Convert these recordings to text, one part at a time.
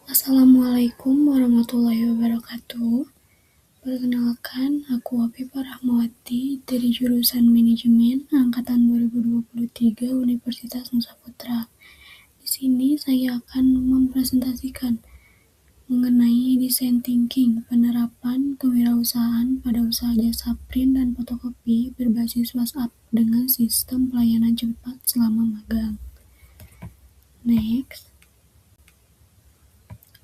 Assalamualaikum warahmatullahi wabarakatuh. Perkenalkan, aku Afifah Rahmawati dari jurusan Manajemen angkatan 2023 Universitas Nusa Putra. Di sini saya akan mempresentasikan mengenai design thinking, penerapan kewirausahaan pada usaha jasa print dan fotokopi berbasis WhatsApp dengan sistem pelayanan cepat selama magang. Next.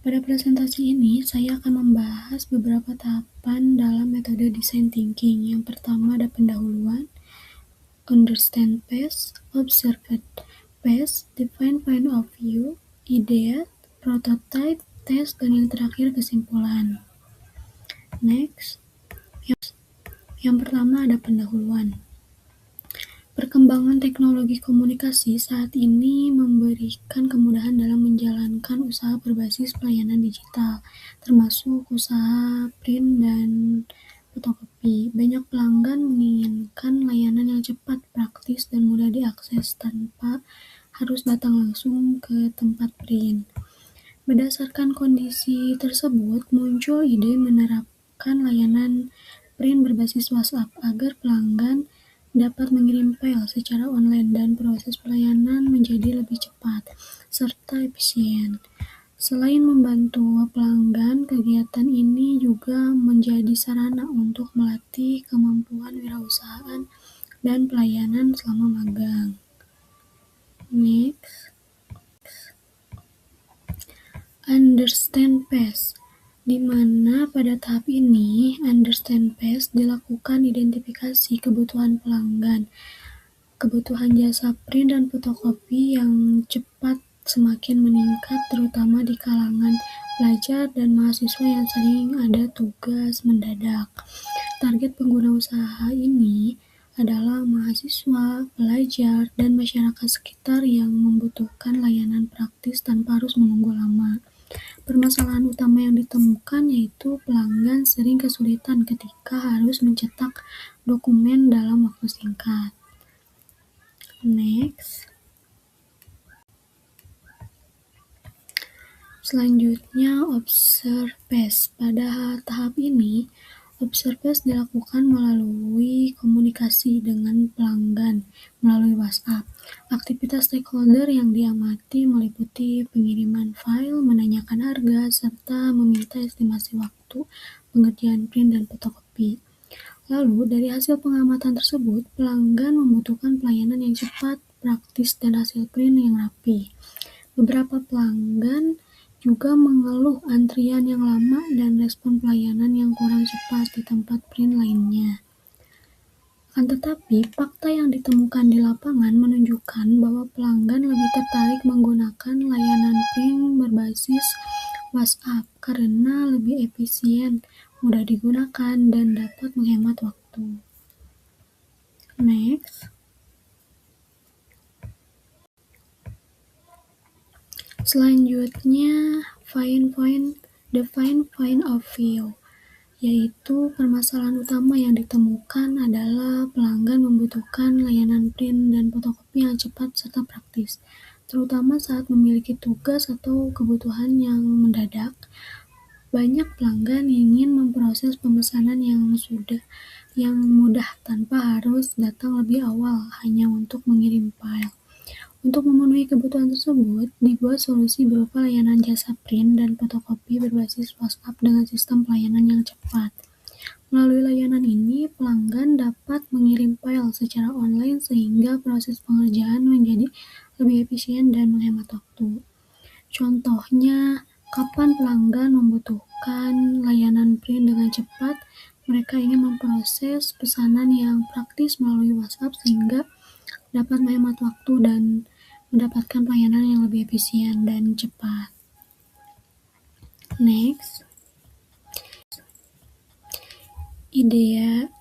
Pada presentasi ini, saya akan membahas beberapa tahapan dalam metode design thinking. Yang pertama ada pendahuluan, understand phase, observe phase, define point of view, ideate, prototype, test, dan yang terakhir kesimpulan. Next. Yang pertama ada pendahuluan. Perkembangan teknologi komunikasi saat ini memberikan kemudahan dalam menjalankan usaha berbasis pelayanan digital, termasuk usaha print dan fotokopi. Banyak pelanggan menginginkan layanan yang cepat, praktis, dan mudah diakses tanpa harus datang langsung ke tempat print. Berdasarkan kondisi tersebut, muncul ide menerapkan layanan print berbasis WhatsApp agar pelanggan dapat mengirim file secara online dan proses pelayanan menjadi lebih cepat serta efisien. Selain membantu pelanggan, kegiatan ini juga menjadi sarana untuk melatih kemampuan wirausahaan dan pelayanan selama magang. Next. Understand phase, di mana pada tahap ini understand phase dilakukan identifikasi kebutuhan pelanggan. Kebutuhan jasa print dan fotokopi yang cepat semakin meningkat terutama di kalangan pelajar dan mahasiswa yang sering ada tugas mendadak. Target pengguna usaha ini adalah mahasiswa, pelajar, dan masyarakat sekitar yang membutuhkan layanan praktis tanpa harus menunggu lama. Permasalahan utama yang ditemukan yaitu pelanggan sering kesulitan ketika harus mencetak dokumen dalam waktu singkat. Next. Selanjutnya, observe phase. Pada tahap ini, observe phase dilakukan melalui komunikasi dengan pelanggan melalui WhatsApp. Aktivitas stakeholder yang diamati meliputi pengiriman file, menanyakan harga, serta meminta estimasi waktu pengerjaan print dan fotokopi. Lalu, dari hasil pengamatan tersebut, pelanggan membutuhkan pelayanan yang cepat, praktis, dan hasil print yang rapi. Beberapa pelanggan juga mengeluh antrian yang lama dan respon pelayanan yang kurang cepat di tempat print lainnya. Akan tetapi, fakta yang ditemukan di lapangan menunjukkan bahwa pelanggan lebih tertarik menggunakan layanan print berbasis WhatsApp karena lebih efisien, mudah digunakan, dan dapat menghemat waktu. Next. Selanjutnya, define point of view, yaitu permasalahan utama yang ditemukan adalah pelanggan membutuhkan layanan print dan fotokopi yang cepat serta praktis, terutama saat memiliki tugas atau kebutuhan yang mendadak. Banyak pelanggan ingin memproses pemesanan yang mudah tanpa harus datang lebih awal hanya untuk mengirim file. Untuk memenuhi kebutuhan tersebut, dibuat solusi berupa layanan jasa print dan fotokopi berbasis WhatsApp dengan sistem pelayanan yang cepat. Melalui layanan ini, pelanggan dapat mengirim file secara online sehingga proses pengerjaan menjadi lebih efisien dan menghemat waktu. Contohnya, kapan pelanggan membutuhkan layanan print dengan cepat, mereka ingin memproses pesanan yang praktis melalui WhatsApp sehingga dapat menghemat waktu dan mendapatkan pelayanan yang lebih efisien dan cepat. Next. Idea.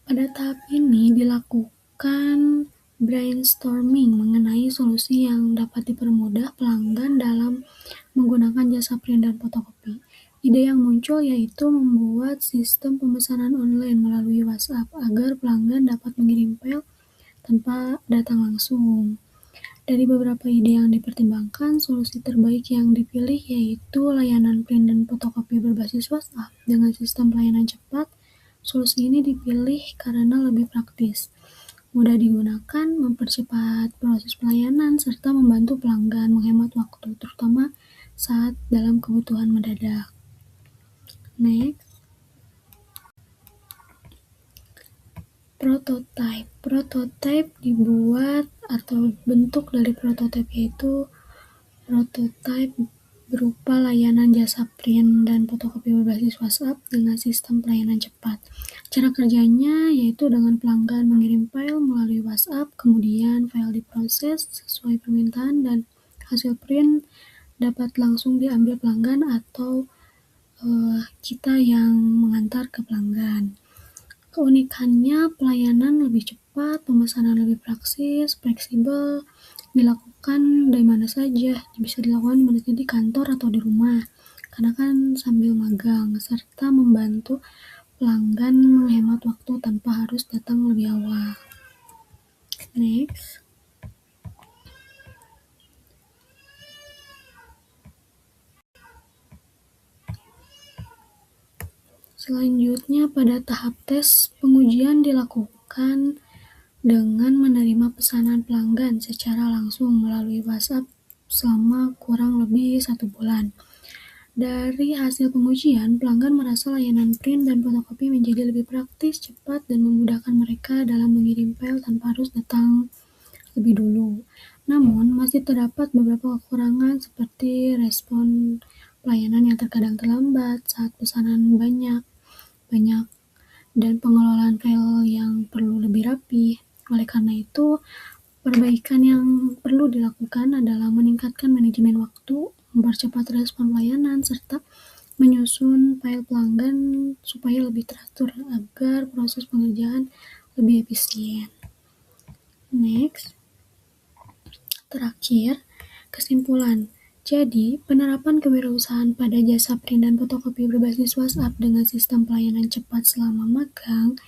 Pada tahap ini dilakukan brainstorming mengenai solusi yang dapat dipermudah pelanggan dalam menggunakan jasa print dan fotokopi. Ide yang muncul yaitu membuat sistem pemesanan online melalui WhatsApp agar pelanggan dapat mengirim file tanpa datang langsung. Dari beberapa ide yang dipertimbangkan, solusi terbaik yang dipilih yaitu layanan print dan fotokopi berbasis WhatsApp dengan sistem pelayanan cepat. Solusi ini dipilih karena lebih praktis, mudah digunakan, mempercepat proses pelayanan, serta membantu pelanggan menghemat waktu, terutama saat dalam kebutuhan mendadak. Next. Prototype dibuat atau bentuk dari prototype yaitu prototype berupa layanan jasa print dan fotokopi berbasis WhatsApp dengan sistem pelayanan cepat. Cara kerjanya yaitu dengan pelanggan mengirim file melalui WhatsApp, kemudian file diproses sesuai permintaan dan hasil print dapat langsung diambil pelanggan atau kita yang mengantar ke pelanggan. Keunikannya, pelayanan lebih cepat, pemesanan lebih praktis, fleksibel, dilakukan dari mana saja, bisa dilakukan di mana saja, di kantor atau di rumah, karena kan sambil magang, serta membantu pelanggan menghemat waktu tanpa harus datang lebih awal. Next. Selanjutnya, pada tahap tes, pengujian dilakukan dengan menerima pesanan pelanggan secara langsung melalui WhatsApp selama kurang lebih 1 bulan. Dari hasil pengujian, pelanggan merasa layanan print dan fotokopi menjadi lebih praktis, cepat, dan memudahkan mereka dalam mengirim file tanpa harus datang lebih dulu. Namun, masih terdapat beberapa kekurangan seperti respon pelayanan yang terkadang terlambat saat pesanan banyak dan pengelolaan file yang perlu lebih rapi. Oleh karena itu, perbaikan yang perlu dilakukan adalah meningkatkan manajemen waktu, mempercepat respon pelayanan, serta menyusun file pelanggan supaya lebih teratur agar proses pengerjaan lebih efisien. Next. Terakhir, kesimpulan. Jadi, penerapan kewirausahaan pada jasa print dan fotokopi berbasis WhatsApp dengan sistem pelayanan cepat selama magang.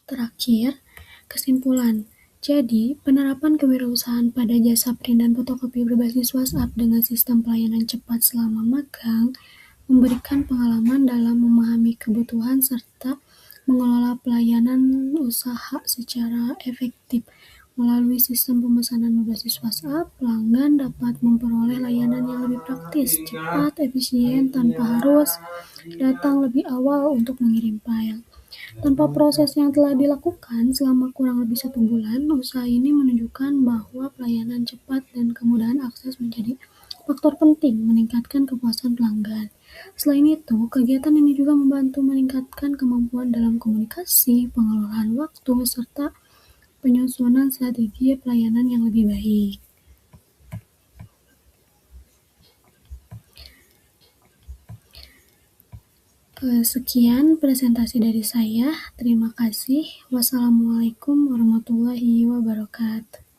Terakhir, kesimpulan. Jadi, penerapan kewirausahaan pada jasa print dan fotokopi berbasis WhatsApp dengan sistem pelayanan cepat selama magang memberikan pengalaman dalam memahami kebutuhan serta mengelola pelayanan usaha secara efektif. Melalui sistem pemesanan berbasis WhatsApp, pelanggan dapat memperoleh layanan yang lebih praktis, cepat, efisien, tanpa harus datang lebih awal untuk mengirim file. Tanpa proses yang telah dilakukan selama kurang lebih 1 bulan, usaha ini menunjukkan bahwa pelayanan cepat dan kemudahan akses menjadi faktor penting meningkatkan kepuasan pelanggan. Selain itu, kegiatan ini juga membantu meningkatkan kemampuan dalam komunikasi, pengelolaan waktu, serta penyusunan strategi pelayanan yang lebih baik. Sekian presentasi dari saya. Terima kasih. Wassalamualaikum warahmatullahi wabarakatuh.